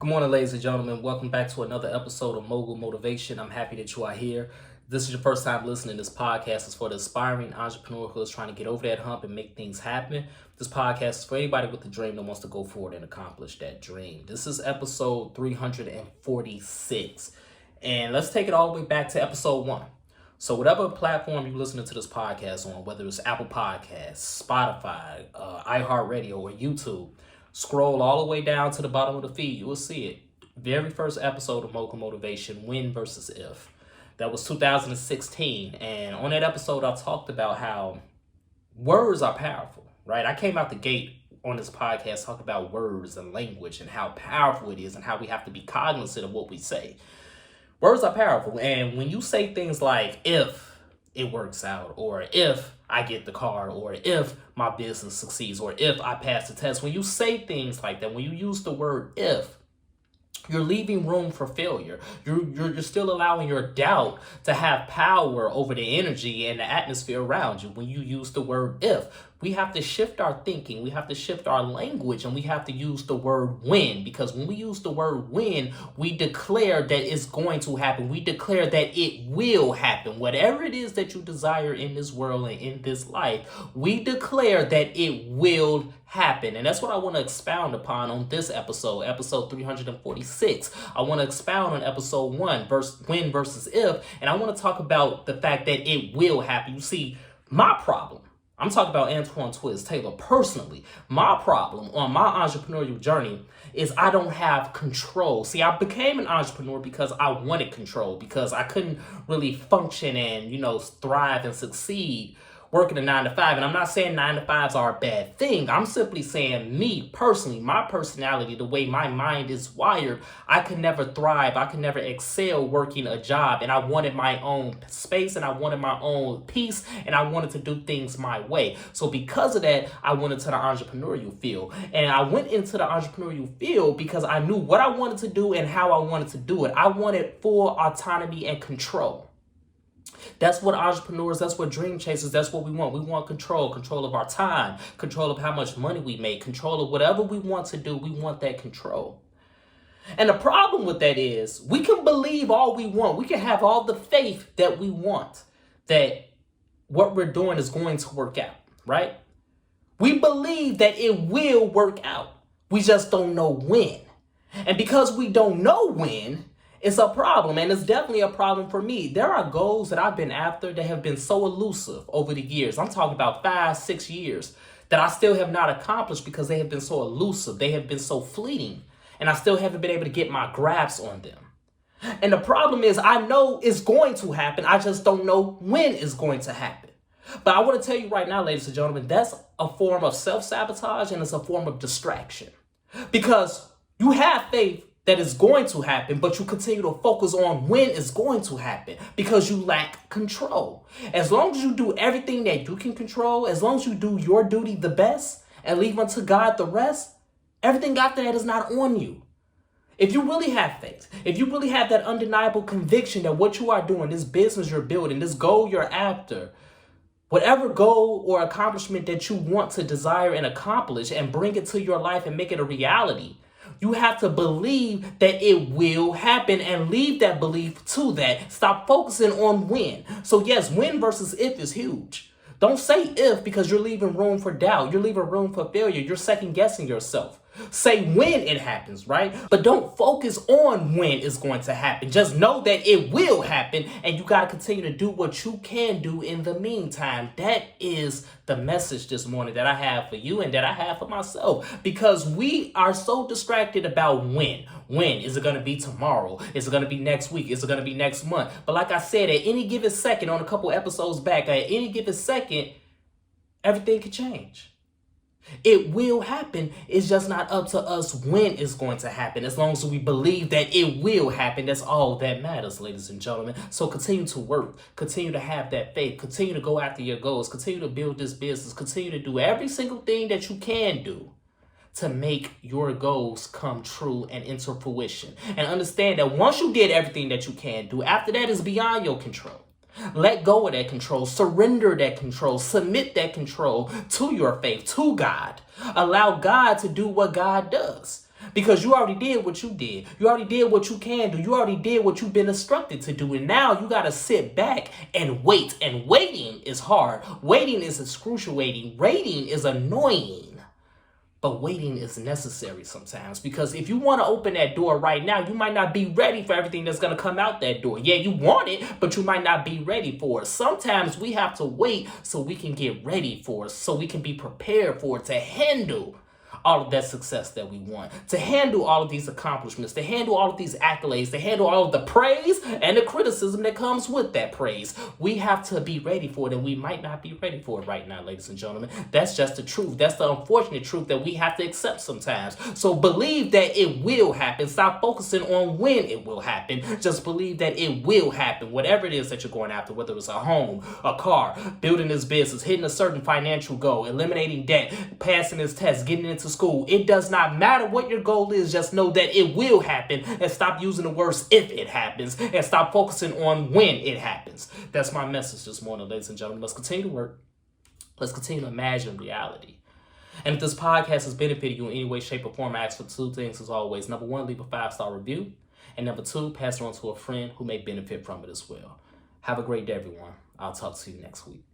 Good morning, ladies and gentlemen. Welcome back to another episode of Mogul Motivation. I'm happy that you are here. If this is your first time listening to this podcast. It's for the aspiring entrepreneur who is trying to get over that hump and make things happen. This podcast is for anybody with a dream that wants to go forward and accomplish that dream. This is episode 346. And let's take it all the way back to episode 1. So whatever platform you're listening to this podcast on, whether it's Apple Podcasts, Spotify, iHeartRadio, or YouTube, scroll all the way down to the bottom of the feed. You will see it. Very first episode of Mogul Motivation, When versus If. That was 2016. And on that episode, I talked about how words are powerful, right? I came out the gate on this podcast talking about words and language and how powerful it is and how we have to be cognizant of what we say. Words are powerful. And when you say things like, if it works out, or if I get the car, or if my business succeeds, or if I pass the test, when you say things like that, when you use the word if, you're leaving room for failure. You're still allowing your doubt to have power over the energy and the atmosphere around you when you use the word if. We have to shift our thinking. We have to shift our language, and we have to use the word when, because when we use the word when, we declare that it's going to happen. We declare that it will happen. Whatever it is that you desire in this world and in this life, we declare that it will happen. And that's what I want to expound upon on this episode 346. I want to expound on episode 1, when versus if, and I want to talk about the fact that it will happen. You see, my problem, I'm talking about Antoine Twiz Taylor personally. My problem on my entrepreneurial journey is I don't have control. See, I became an entrepreneur because I wanted control, because I couldn't really function and, thrive and succeed working a 9-to-5. And I'm not saying 9-to-5s are a bad thing. I'm simply saying me personally, my personality, the way my mind is wired, I could never thrive. I could never excel working a job. And I wanted my own space, and I wanted my own peace, and I wanted to do things my way. So because of that, I went into the entrepreneurial field. And I went into the entrepreneurial field because I knew what I wanted to do and how I wanted to do it. I wanted full autonomy and control. That's what entrepreneurs, that's what dream chasers, that's what we want. We want control of our time, control of how much money we make, control of whatever we want to do. We want that control. And the problem with that is we can believe all we want. We can have all the faith that we want that what we're doing is going to work out, right? We believe that it will work out. We just don't know when. And because we don't know when, it's a problem, and it's definitely a problem for me. There are goals that I've been after that have been so elusive over the years. I'm talking about 5-6 years that I still have not accomplished because they have been so elusive. They have been so fleeting, and I still haven't been able to get my grasp on them. And the problem is I know it's going to happen. I just don't know when it's going to happen. But I want to tell you right now, ladies and gentlemen, that's a form of self-sabotage, and it's a form of distraction. Because you have faith that is going to happen, but you continue to focus on when it's going to happen because you lack control. As long as you do everything that you can control, as long as you do your duty the best and leave unto God the rest, everything after that is not on you. If you really have faith, if you really have that undeniable conviction that what you are doing, this business you're building, this goal you're after, whatever goal or accomplishment that you want to desire and accomplish and bring it to your life and make it a reality, you have to believe that it will happen and leave that belief to that. Stop focusing on when. So yes, when versus if is huge. Don't say if because you're leaving room for doubt. You're leaving room for failure. You're second guessing yourself. Say when it happens, right? But don't focus on when it's going to happen. Just know that it will happen, and you got to continue to do what you can do in the meantime. That is the message this morning that I have for you and that I have for myself, because we are so distracted about when. When is it going to be tomorrow? Is it going to be next week? Is it going to be next month? But like I said, at any given second, on a couple episodes back, at any given second, everything could change. It will happen. It's just not up to us when it's going to happen. As long as we believe that it will happen, that's all that matters, ladies and gentlemen. So continue to work. Continue to have that faith. Continue to go after your goals. Continue to build this business. Continue to do every single thing that you can do to make your goals come true and into fruition. And understand that once you did everything that you can do, after that is beyond your control. Let go of that control, surrender that control, submit that control to your faith, to God. Allow God to do what God does. Because you already did what you did. You already did what you can do. You already did what you've been instructed to do. And now you got to sit back and wait. And waiting is hard. Waiting is excruciating. Waiting is annoying. But waiting is necessary sometimes, because if you want to open that door right now, you might not be ready for everything that's going to come out that door. Yeah, you want it, but you might not be ready for it. Sometimes we have to wait so we can get ready for it, so we can be prepared for it, to handle all of that success that we want, to handle all of these accomplishments, to handle all of these accolades, to handle all of the praise and the criticism that comes with that praise. We have to be ready for it, and we might not be ready for it right now, ladies and gentlemen. That's just the truth. That's the unfortunate truth that we have to accept sometimes. So believe that it will happen. Stop focusing on when it will happen. Just believe that it will happen. Whatever it is that you're going after, whether it's a home, a car, building this business, hitting a certain financial goal, eliminating debt, passing this test, getting into school. It does not matter what your goal is. Just know that it will happen, and stop using the words if it happens, and stop focusing on when it happens. That's my message this morning, ladies and gentlemen. Let's continue to work. Let's continue to imagine reality. And if this podcast has benefited you in any way, shape, or form, I ask for two things as always. Number one, leave a 5-star review. And number two, pass it on to a friend who may benefit from it as well. Have a great day, everyone. I'll talk to you next week.